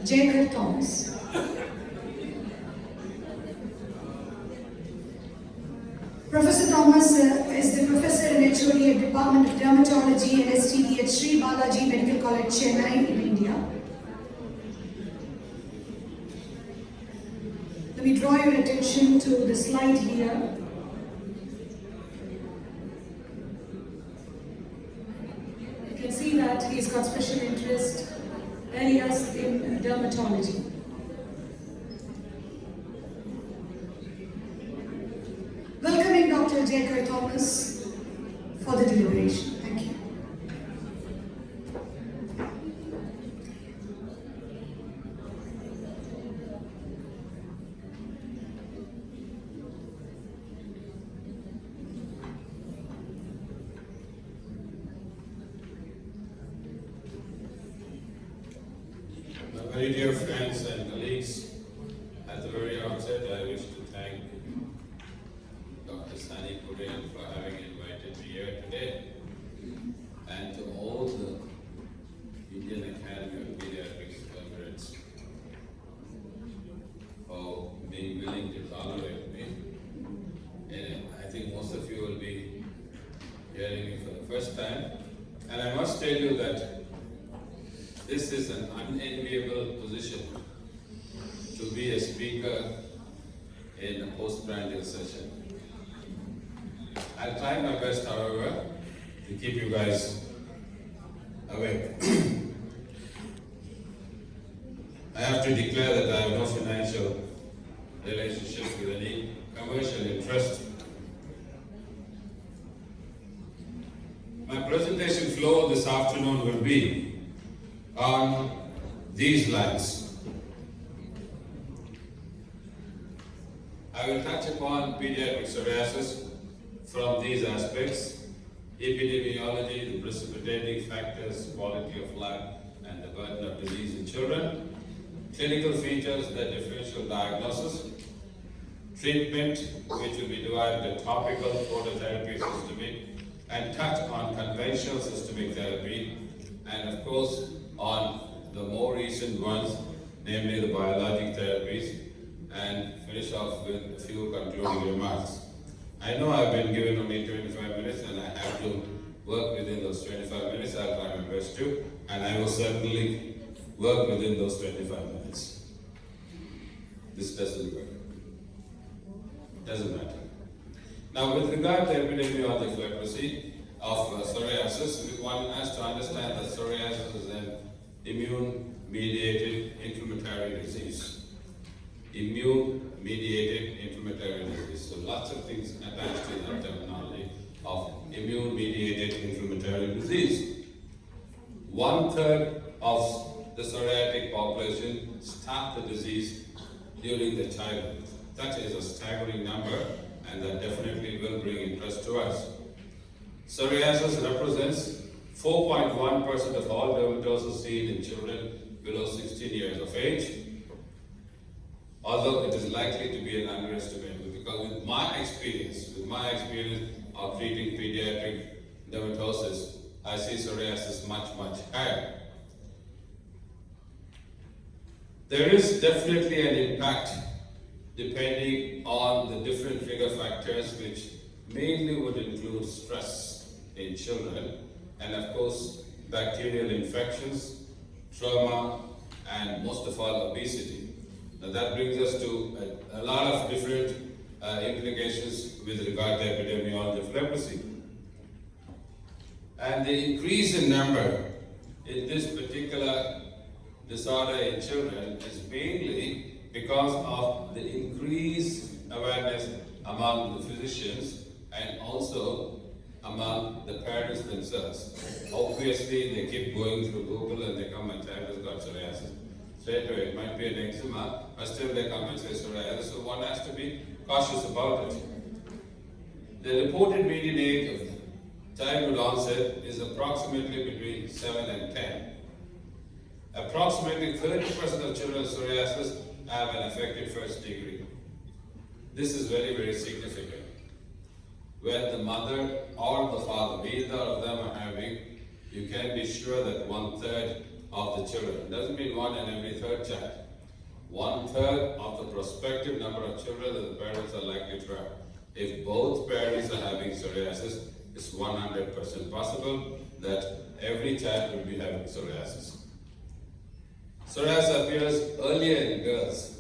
Jayakar Thomas. Professor Thomas is the professor and HOD at Department of Dermatology and STD at Sri Balaji Medical College, Chennai in India. Let me draw your attention to the slide here. You can see that he's got special interest areas in dermatology. Welcoming Dr. Jayakar Thomas for the deliberation. Thank you. My very dear friends and colleagues, at the very outset, I wish to thank Dr. Sani Kurian for having invited me here today, and to all the Indian Academy of Pediatrics members for being willing to tolerate me. And I think most of you will be hearing me for the first time. And I must tell you that this is an unenviable position to be a speaker in a postprandial session. I'll try my best, however, to keep you guys awake. I have to declare that I have no financial relationship with any commercial interest. My presentation flow this afternoon will be on these lines. I will touch upon pediatric psoriasis from these aspects: epidemiology, the precipitating factors, quality of life, and the burden of disease in children; clinical features, the differential diagnosis; treatment, which will be divided into topical, phototherapy, systemic, and touch on conventional systemic therapy, and of course on the more recent ones, namely the biologic therapies, and finish off with a few concluding remarks. I know I've been given only 25 minutes and I have to work within those 25 minutes. I'll try my best to, and I will certainly work within those 25 minutes. This doesn't work. Doesn't matter. Now, with regard to epidemiology of leprosy, of psoriasis, one has to understand that psoriasis is an immune-mediated inflammatory disease. Immune-mediated inflammatory disease. So lots of things attached to that terminology of immune-mediated inflammatory disease. 1/3 of the psoriatic population start the disease during their childhood. That is a staggering number, and that definitely will bring interest to us. Psoriasis represents 4.1% of all dermatosis seen in children below 16 years of age, although it is likely to be an underestimate, because with my experience of treating pediatric dermatosis, I see psoriasis much, much higher. There is definitely an impact depending on the different trigger factors, which mainly would include stress in children, and of course bacterial infections, trauma, and most of all obesity. Now that brings us to a lot of different implications with regard to epidemiology of leprosy. And the increase in number in this particular disorder in children is mainly because of the increased awareness among the physicians and also among the parents themselves. Obviously, they keep going through Google and they come and say, "I've got psoriasis." Straight away, it might be an eczema, but still they come and say psoriasis, so one has to be cautious about it. The reported median age of childhood onset is approximately between 7 and 10. Approximately 30% of children with psoriasis have an affected first degree. This is very, very significant. When the mother or the father, either of them are having, you can be sure that 1/3 of the children. Doesn't mean 1 in every 3rd child. 1/3 of the prospective number of children that the parents are likely to have. If both parents are having psoriasis, it's 100% possible that every child will be having psoriasis. Psoriasis appears earlier in girls.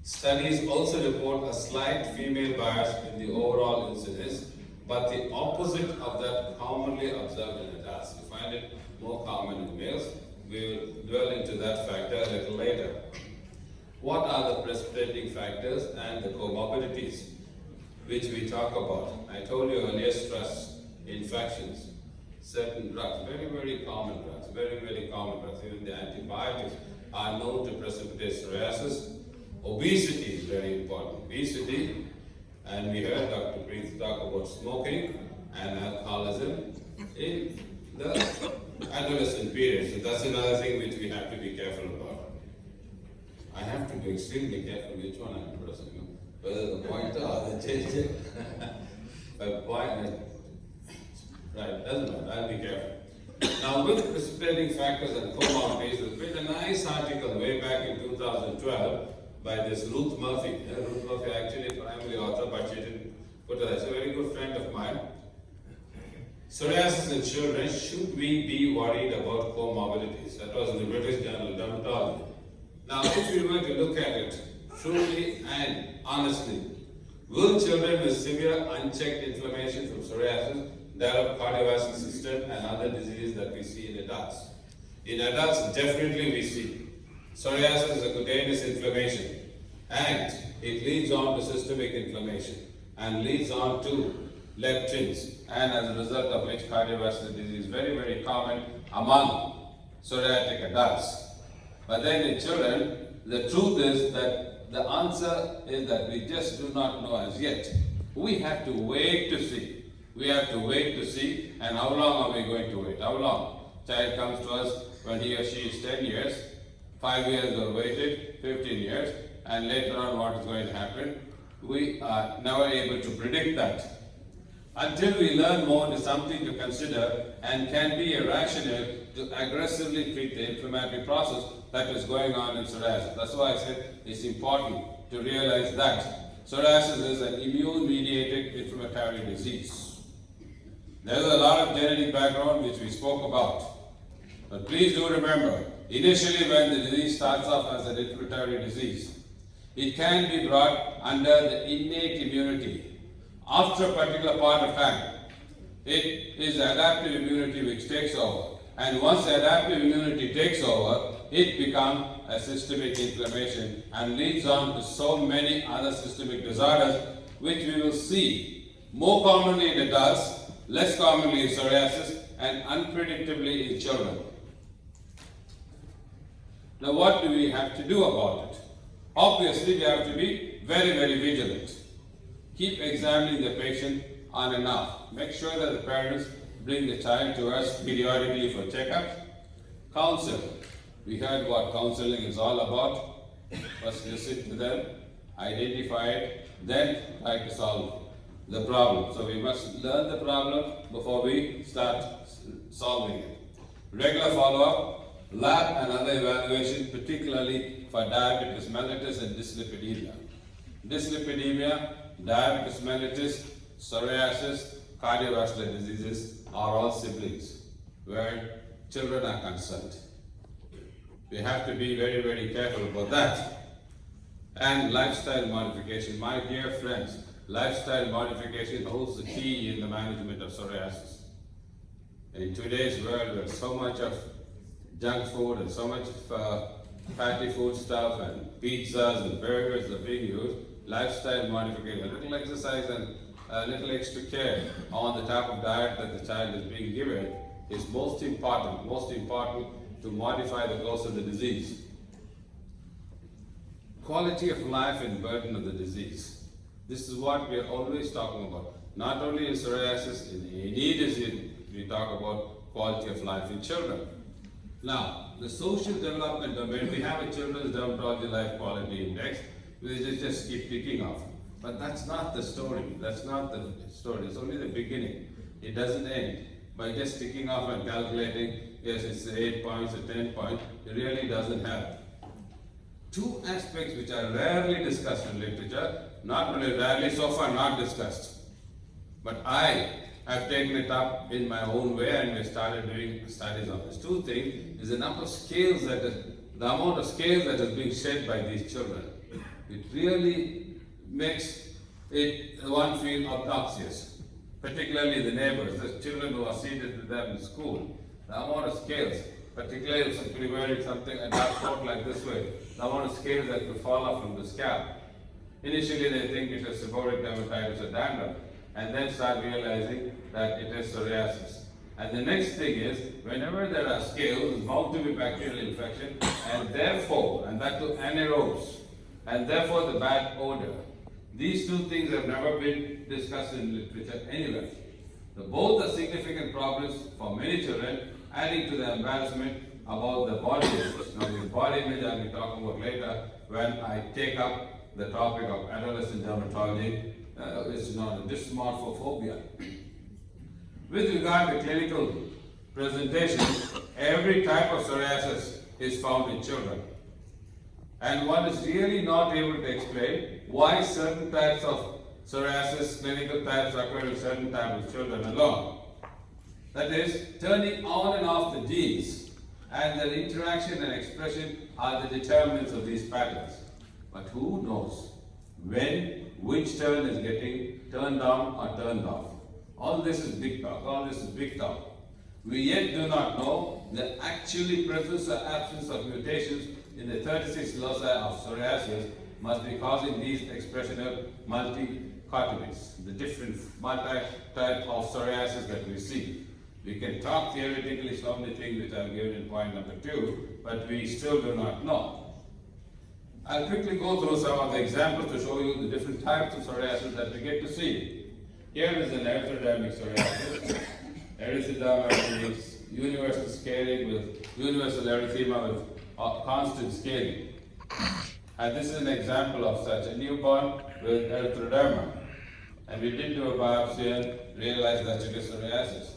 Studies also report a slight female bias in the overall incidence, but the opposite of that commonly observed in adults. You find it more common in males. We will dwell into that factor a little later. What are the precipitating factors and the comorbidities which we talk about? I told you earlier, stress, infections, certain drugs, very, very common drugs, very common drugs. Even the antibiotics are known to precipitate psoriasis. Obesity is very important. Obesity, and we heard Dr. Preet talk about smoking and alcoholism in the adolescent period. So that's another thing which we have to be careful about. I have to be extremely careful which one I'm pressing, whether the pointer or the changer. Right, doesn't matter, I'll be careful. Now, with precipitating factors and comorbidities, there's been a nice article way back in 2012 by this Ruth Murphy. Ruth Murphy, actually primary author, but she didn't put it. It's a very good friend of mine. Psoriasis in children, should we be worried about comorbidities? That was in the British Journal of Dermatology. Now, if we were to look at it truly and honestly, will children with severe unchecked inflammation from psoriasis develop cardiovascular system and other diseases that we see in adults? In adults, definitely we see. Psoriasis is a cutaneous inflammation, and it leads on to systemic inflammation and leads on to leptins, and as a result of which cardiovascular disease is very, very common among psoriatic adults. But then in children, the truth is that the answer is that we just do not know as yet. We have to wait to see. We have to wait to see, and how long are we going to wait? How long? Child comes to us when he or she is 10 years, 5 years are waited, 15 years, and later on what is going to happen? We are never able to predict that. Until we learn more, it is something to consider and can be a rationale to aggressively treat the inflammatory process that is going on in psoriasis. That's why I said it's important to realize that psoriasis is an immune-mediated inflammatory disease. There is a lot of genetic background which we spoke about. But please do remember, initially when the disease starts off as an inflammatory disease, it can be brought under the innate immunity. After a particular part of time, it is adaptive immunity which takes over. And once adaptive immunity takes over, it becomes a systemic inflammation and leads on to so many other systemic disorders which we will see more commonly in adults, less commonly in psoriasis, and unpredictably in children. Now what do we have to do about it? Obviously we have to be very, very vigilant. Keep examining the patient on and off. Make sure that the parents bring the child to us periodically for checkups. Counsel. We heard what counseling is all about. First listen to them, identify it, then try to solve the problem. So we must learn the problem before we start solving it. Regular follow-up, lab and other evaluation, particularly for diabetes mellitus and dyslipidemia. Dyslipidemia, diabetes mellitus, psoriasis, cardiovascular diseases are all siblings where children are concerned. We have to be very, very careful about that. And lifestyle modification. My dear friends, lifestyle modification holds the key in the management of psoriasis. In today's world, where so much of junk food and so much of fatty food stuff and pizzas and burgers are being used, lifestyle modification, a little exercise and a little extra care on the type of diet that the child is being given is most important to modify the course of the disease. Quality of life and burden of the disease. This is what we are always talking about. Not only in psoriasis, in any disease, we talk about quality of life in children. Now, the social development domain, we have a Children's Dermatology Life Quality Index, which just keep ticking off. But that's not the story. That's not the story. It's only the beginning. It doesn't end by just ticking off and calculating yes, it's 8 points or 10 points, it really doesn't have. Two aspects which are rarely discussed in literature, not only rarely, so far not discussed. But I have taken it up in my own way and we started doing studies on this. Two things is the number of scales the amount of scales that is being shed by these children. It really makes one feel obnoxious, particularly the neighbors, the children who are seated with them in school. The amount of scales, particularly if somebody wearing something, a dark coat like this way, the amount of scales that could fall off from the scalp. Initially they think it is seborrheic dermatitis or dandruff, and then start realizing that it is psoriasis. And the next thing is, whenever there are scales, it's bound to be bacterial infection, and therefore, and that too anaerobes, and therefore the bad odor. These two things have never been discussed in literature anywhere. Both are significant problems for many children, adding to the embarrassment about the body image. Now, the body image I'll be talking about later when I take up the topic of adolescent dermatology, which is known as dysmorphophobia. With regard to clinical presentation, every type of psoriasis is found in children. And one is really not able to explain why certain types of psoriasis, clinical types occur in certain types of children alone. That is, turning on and off the genes and their interaction and expression are the determinants of these patterns. But who knows when which turn is getting turned on or turned off? All this is big talk, all this is big talk. We yet do not know the actually presence or absence of mutations in the 36 loci of psoriasis must be causing these expressional multicotymies, the different multi-type of psoriasis that we see. We can talk theoretically so many things which I've given in point number 2, but we still do not know. I'll quickly go through some of the examples to show you the different types of psoriasis that we get to see. Here is an erythrodermic psoriasis. Erythroderma means universal scaling with universal erythema with constant scaling. And this is an example of such a newborn with erythroderma. And we did do a biopsy and realized that it is psoriasis.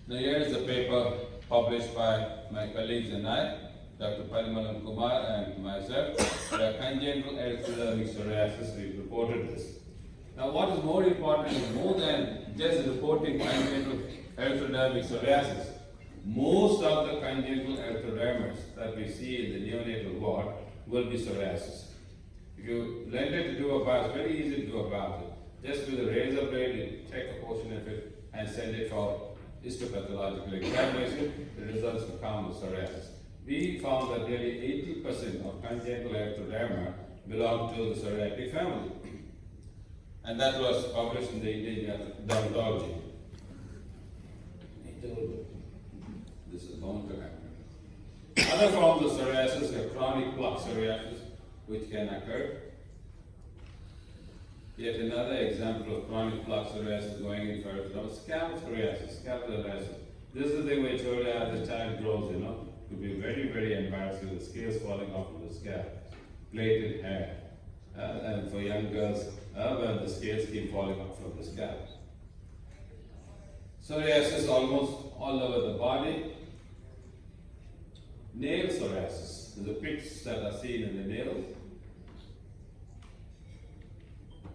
Now here is the paper published by my colleagues and I, Dr. Parimalan Kumar and myself, for congenital erythrodermic psoriasis. We reported this. Now what is more important is more than just reporting congenital erythrodermic psoriasis, most of the congenital erythrodermas that we see in the neonatal ward will be psoriasis. If you learn to do a biopsy, very easy to do a biopsy. Just with a razor blade, you take a portion of it and send it for histopathological examination. The results will come with psoriasis. We found that nearly 80% of congenital erythroderma belong to the psoriatic family. And that was published in the Indian Dermatology. This is going to happen. Other forms of psoriasis are chronic plaque psoriasis, which can occur. Yet another example of chronic plaque psoriasis going in further, scalp psoriasis, scalp psoriasis. This is the thing which as the child grows, could be very, very embarrassing, the scales falling off of the scalp, plaited hair. And for young girls, when the scales keep falling off from the scalp. Psoriasis almost all over the body. Nail psoriasis, the pits that are seen in the nails.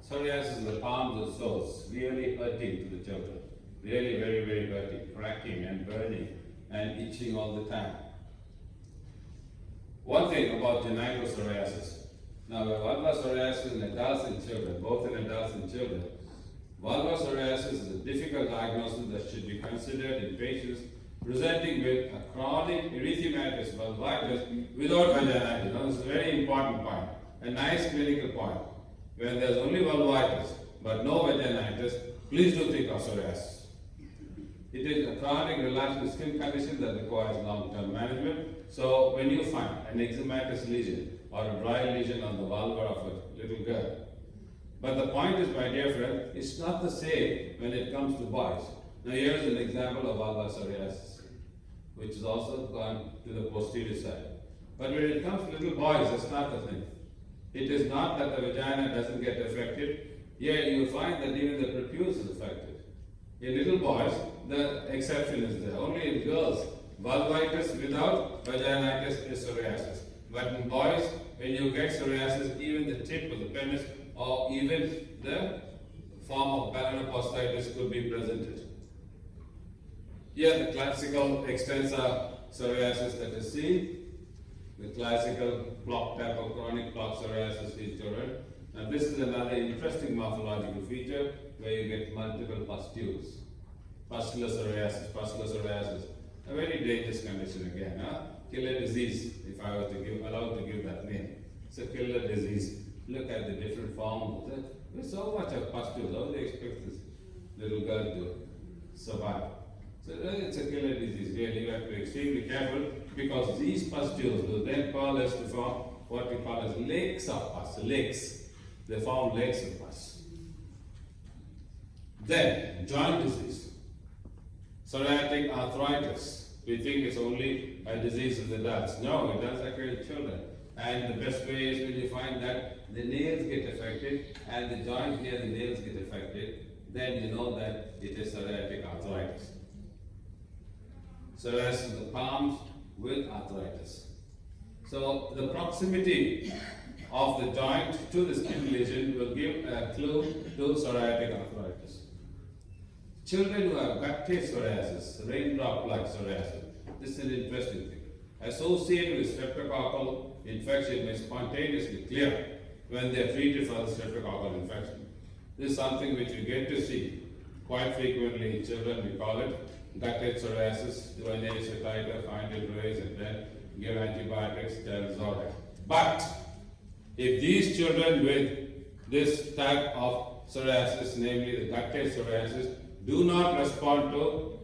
Psoriasis in the palms and toes, really hurting to the children. Really very, very hurting, cracking and burning and itching all the time. One thing about genital psoriasis. Now, vulvar psoriasis in adults and children, both in adults and children. Vulvar psoriasis is a difficult diagnosis that should be considered in patients presenting with a chronic erythematous vulvitis without vaginitis. Now, this is a very important point, a nice clinical point. When there's only vulvitis but no vaginitis, please do think of psoriasis. It is a chronic relapsing skin condition that requires long-term management. So when you find an eczematous lesion or a dry lesion on the vulva of a little girl, but the point is, my dear friend, it's not the same when it comes to boys. Now here's an example of vulvar psoriasis, which is also gone to the posterior side. But when it comes to little boys, it's not the thing. It is not that the vagina doesn't get affected. Here you find that even the prepuce is affected. In little boys, the exception is there. Only in girls, vulvitis without vaginitis is psoriasis. But in boys, when you get psoriasis, even the tip of the penis or even the form of melanocytitis could be presented. Here the classical extensor psoriasis that is seen, the classical block type of chronic plaque psoriasis in children. And this is another interesting morphological feature where you get multiple pustules. Pustular psoriasis, a very dangerous condition again, killer disease, if I was allowed to give that name. It's a killer disease. Look at the different forms of it. There's so much of pustules. How do they expect this little girl to survive? So it's a killer disease. Really, you have to be extremely careful because these pustules will then coalesce to form what we call as lakes of pus. Lakes. They form lakes of pus. Then, joint disease. Psoriatic arthritis. We think it's only a disease of the adults. No, it does occur in children. And the best way is when you find that the nails get affected and the joint near the nails get affected, then you know that it is psoriatic arthritis. Psoriasis of the palms with arthritis. So the proximity of the joint to the skin lesion will give a clue to psoriatic arthritis. Children who have gut-taste psoriasis, raindrop-like psoriasis, this is an interesting thing. Associated with streptococcal infection may spontaneously clear when they are treated for the streptococcal infection. This is something which we get to see quite frequently in children. We call it gut-taste psoriasis. Do an initial titer, find it raise, and then give antibiotics, tell disorder. But if these children with this type of psoriasis, namely the gut-taste psoriasis, do not respond to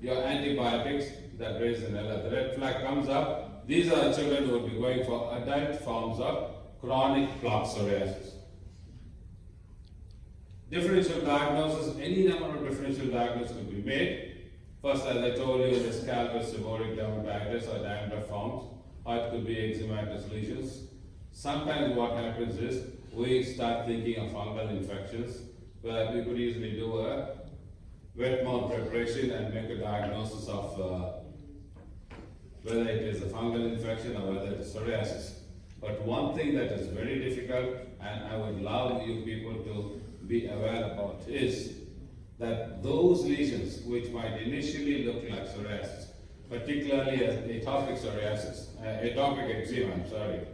your antibiotics, that raise an alert. The red flag comes up. These are the children who will be going for adult forms of chronic plaque psoriasis. Differential diagnosis, any number of differential diagnoses could be made. First, as I told you, the scalp seborrheic dermatitis or dandruff forms, or it could be eczematous lesions. Sometimes what happens is we start thinking of fungal infections, where we could easily do a wet mouth preparation and make a diagnosis of whether it is a fungal infection or whether it is psoriasis. But one thing that is very difficult, and I would love you people to be aware about, is that those lesions which might initially look like psoriasis, particularly as atopic psoriasis, atopic eczema,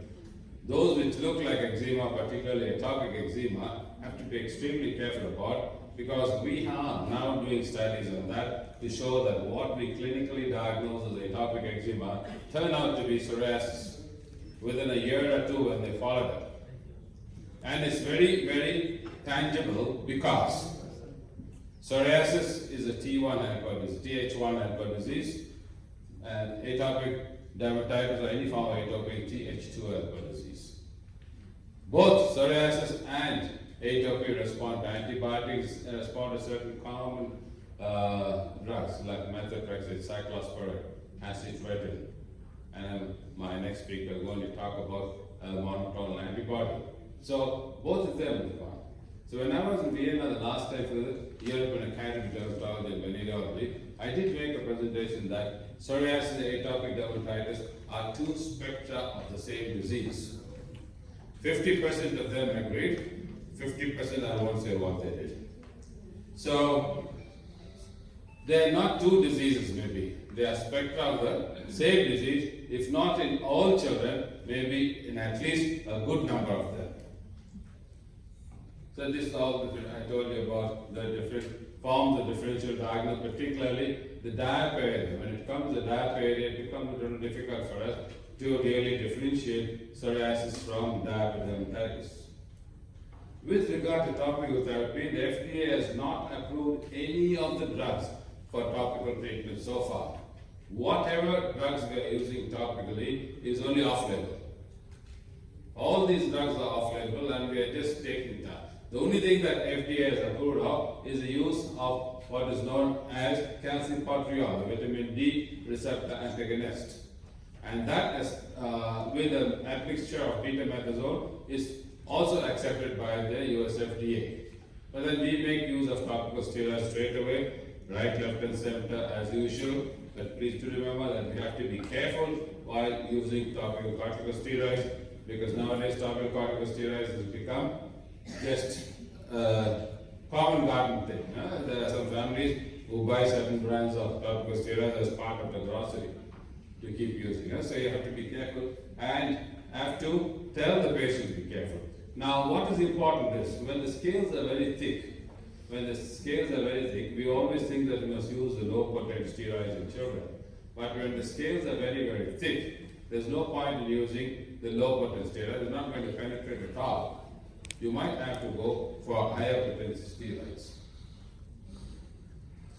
those which look like eczema, particularly atopic eczema, have to be extremely careful about, because we are now doing studies on that to show that what we clinically diagnose as atopic eczema turn out to be psoriasis within a year or two when they follow up. And it's very, very tangible because psoriasis is a T1 helper disease, Th1 helper disease, and atopic dermatitis or any form of atopic Th2 helper disease. Both psoriasis and atopic respond to antibiotics, respond to certain common drugs like methotrexate, cyclosporin, acitretin, and my next speaker is going to talk about monoclonal antibody. So both of them will come. So when I was in Vienna the last time for the European Academy of Dermatology and Venereology, I did make a presentation that psoriasis and atopic dermatitis are two spectra of the same disease. 50% of them agreed, 50% I won't say what they did. So they are not two diseases maybe, they are spectra of the same disease, if not in all children, maybe in at least a good number of them. So this is all that I told you about the different forms of differential diagnosis, particularly the diaperia. When it comes to diaperia, it becomes a little difficult for us to really differentiate psoriasis from dermatitis. With regard to topical therapy, the FDA has not approved any of the drugs for topical treatment so far. Whatever drugs we are using topically is only off-label. All these drugs are off-label and we are just taking time. The only thing that FDA has approved of is the use of what is known as calcipotriol, the vitamin D receptor antagonist. And that is, with an admixture of betamethasone, is also accepted by the US FDA. But then we make use of topical steroids straight away, right, left and center as usual, but please do remember that we have to be careful while using topical corticosteroids, because nowadays topical corticosteroids has become just a common garden thing. There are some families who buy certain brands of topical steroids as part of the grocery to keep using. So you have to be careful and have to tell the patient to be careful. Now, what is important is when the scales are very thick, we always think that we must use the low potent steroids in children. But when the scales are very, very thick, there's no point in using the low potent steroids. It's not going to penetrate at all. You might have to go for higher potency steroids.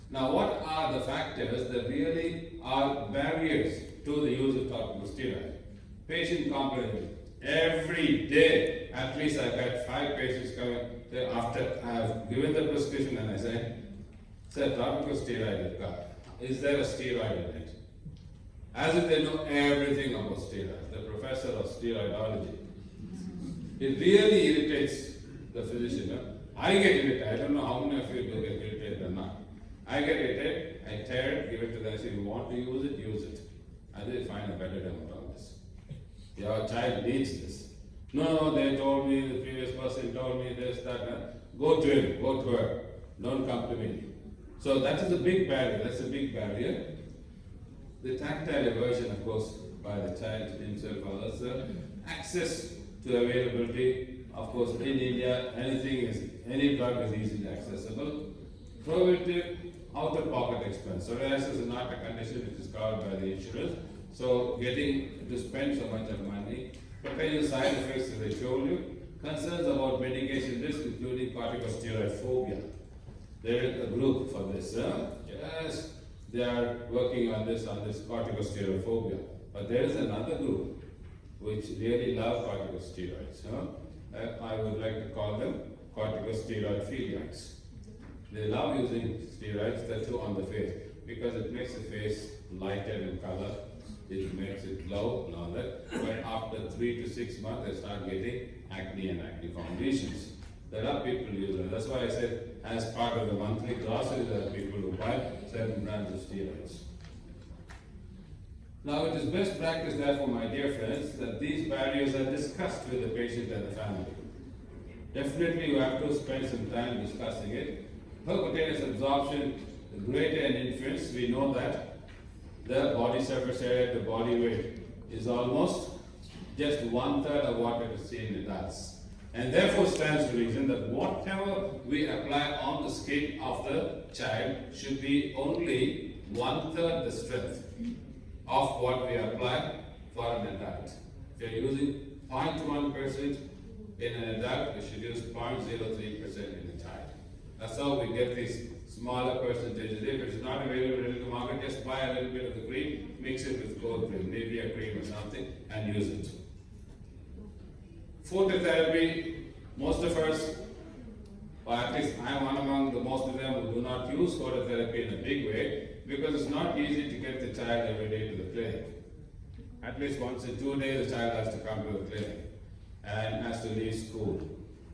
Now, what are the factors that really are barriers to the use of topical steroids? Patient complaints. Every day, at least I've had 5 patients coming after I have given the prescription and I say, sir, topical steroid you've got. Is there a steroid in it? As if they know everything about steroids, the professor of steroidology. It really irritates the physician. I get irritated. I don't know how many of you will get irritated or not. I get irritated, I tear it, give it to them, I say, you want to use it, use it. And they find a better dermatologist. Your child needs this. No, they told me, the previous person told me this, that. Go to him, go to her. Don't come to me. So that is a big barrier. That's a big barrier. The tactile aversion, of course, by the child himself or others. Access to availability. Of course, in India, any drug is easily accessible. Prohibitive out-of-pocket expense. Psoriasis is not a condition which is covered by the insurance. So getting to spend so much of money, potential side effects as I told you, concerns about medication risk including corticosteroid phobia. There is a group for this. Yes, they are working on this corticosteroid phobia. But there is another group which really love corticosteroids. I would like to call them corticosteroid philiacs. They love using steroids, that's too on the face, because it makes the face lighter in color. It makes it glow and all that. But after 3 to 6 months, they start getting acne and acne foundations. There are people who use it. That's why I said, as part of the monthly grocery, there are people who buy certain brands of steroids. Now, it is best practice, therefore, my dear friends, that these barriers are discussed with the patient and the family. Definitely, you have to spend some time discussing it. Percutaneous absorption, greater in infants, we know that the body surface area, the body weight is almost just 1/3 of what it is seen in adults. And therefore stands to reason that whatever we apply on the skin of the child should be only 1/3 the strength of what we apply for an adult. If you're using 0.1% in an adult, we should use 0.03% in a child. That's how we get these smaller percentages. If it's not available in the market, just buy a little bit of the cream, mix it with cold cream, maybe a cream or something, and use it. Phototherapy, most of us, or at least I'm one among the most of them who do not use phototherapy in a big way, because it's not easy to get the child every day to the clinic. At least once in 2 days, the child has to come to the clinic and has to leave school.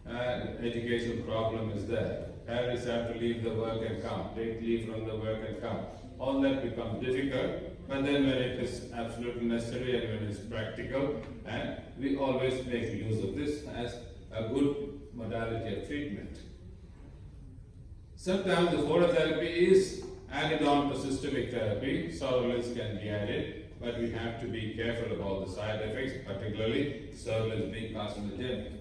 Education problem is there. Parents have to leave the work and come, take leave from the work and come. All that becomes difficult, but then when it is absolutely necessary and when it's practical, and we always make use of this as a good modality of treatment. Sometimes the phototherapy is added on to systemic therapy, surveillance can be added, but we have to be careful about the side effects, particularly surveillance being carcinogenic.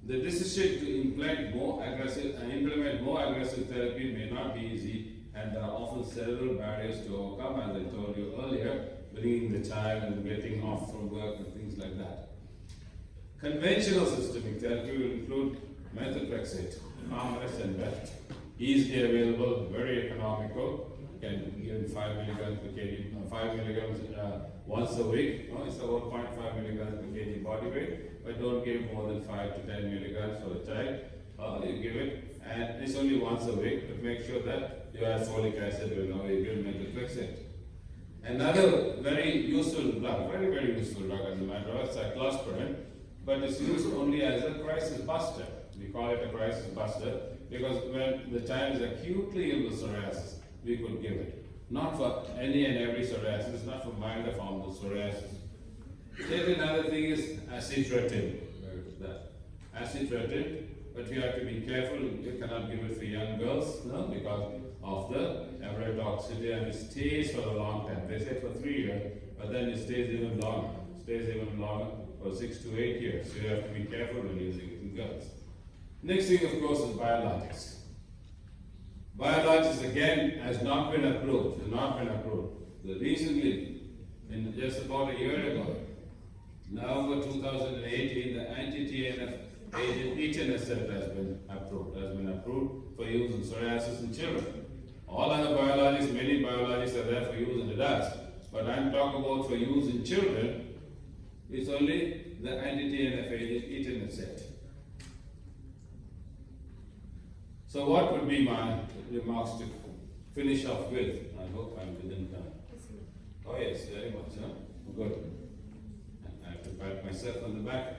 The decision to implement more aggressive therapy may not be easy, and there are often several barriers to overcome, as I told you earlier, bringing the child and getting off from work and things like that. Conventional systemic therapy will include methotrexate, harmless and best, easily available, very economical, can be given 5 milligrams per kg, 5 milligrams once a week. It's about 0.5 milligrams per kg body weight, but don't give more than 5 to 10 milligrams for a child. You give it, and it's only once a week, but make sure that you have folic acid whenever you give methotrexate. Another very useful drug, very useful drug as a matter of fact, cyclosporin, but it's used only as a crisis buster. We call it a crisis buster because when the child is acutely ill with psoriasis, we could give it. not for any and every psoriasis, not for milder forms of psoriasis. Then another thing is acid-retinoid. Acid-retinoid, but you have to be careful. You cannot give it for young girls, no, because of the toxicity, and it stays for a long time. They say for 3 years, but then it stays even longer. Stays even longer for 6 to 8 years. So you have to be careful when using it in girls. Next thing, of course, is biologics. Biologics again has not been approved. Has not been approved. Recently, in just about a year ago, November 2018, the anti-TNF agent etanercept has been approved for use in psoriasis in children. All other biologics, many biologics are there for use in adults, but I'm talking about for use in children. It's only the anti-TNF agent etanercept. So what would be my remarks to finish off with? I hope I'm within time. Oh yes, very much, huh? Good. I have to pat myself on the back.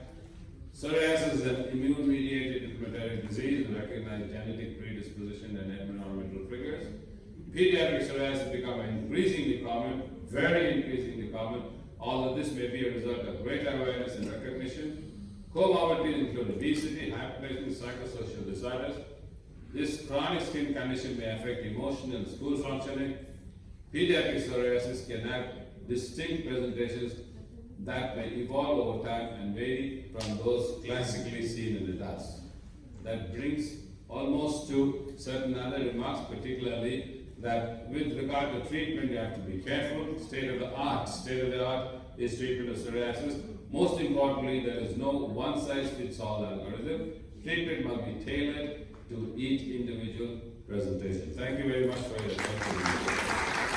Psoriasis is an immune-mediated inflammatory disease and recognized genetic predisposition and environmental triggers. Pediatric psoriasis become increasingly common, very increasingly common, although this may be a result of greater awareness and recognition. Comorbidities include obesity, hypertension, psychosocial disorders. This chronic skin condition may affect emotional and school functioning. Pediatric psoriasis can have distinct presentations that may evolve over time and vary from those classically seen in adults. That brings almost to certain other remarks, particularly that with regard to treatment, you have to be careful. State of the art is treatment of psoriasis. Most importantly, there is no one-size-fits-all algorithm. Treatment must be tailored to each individual presentation. Thank you very much for your attention.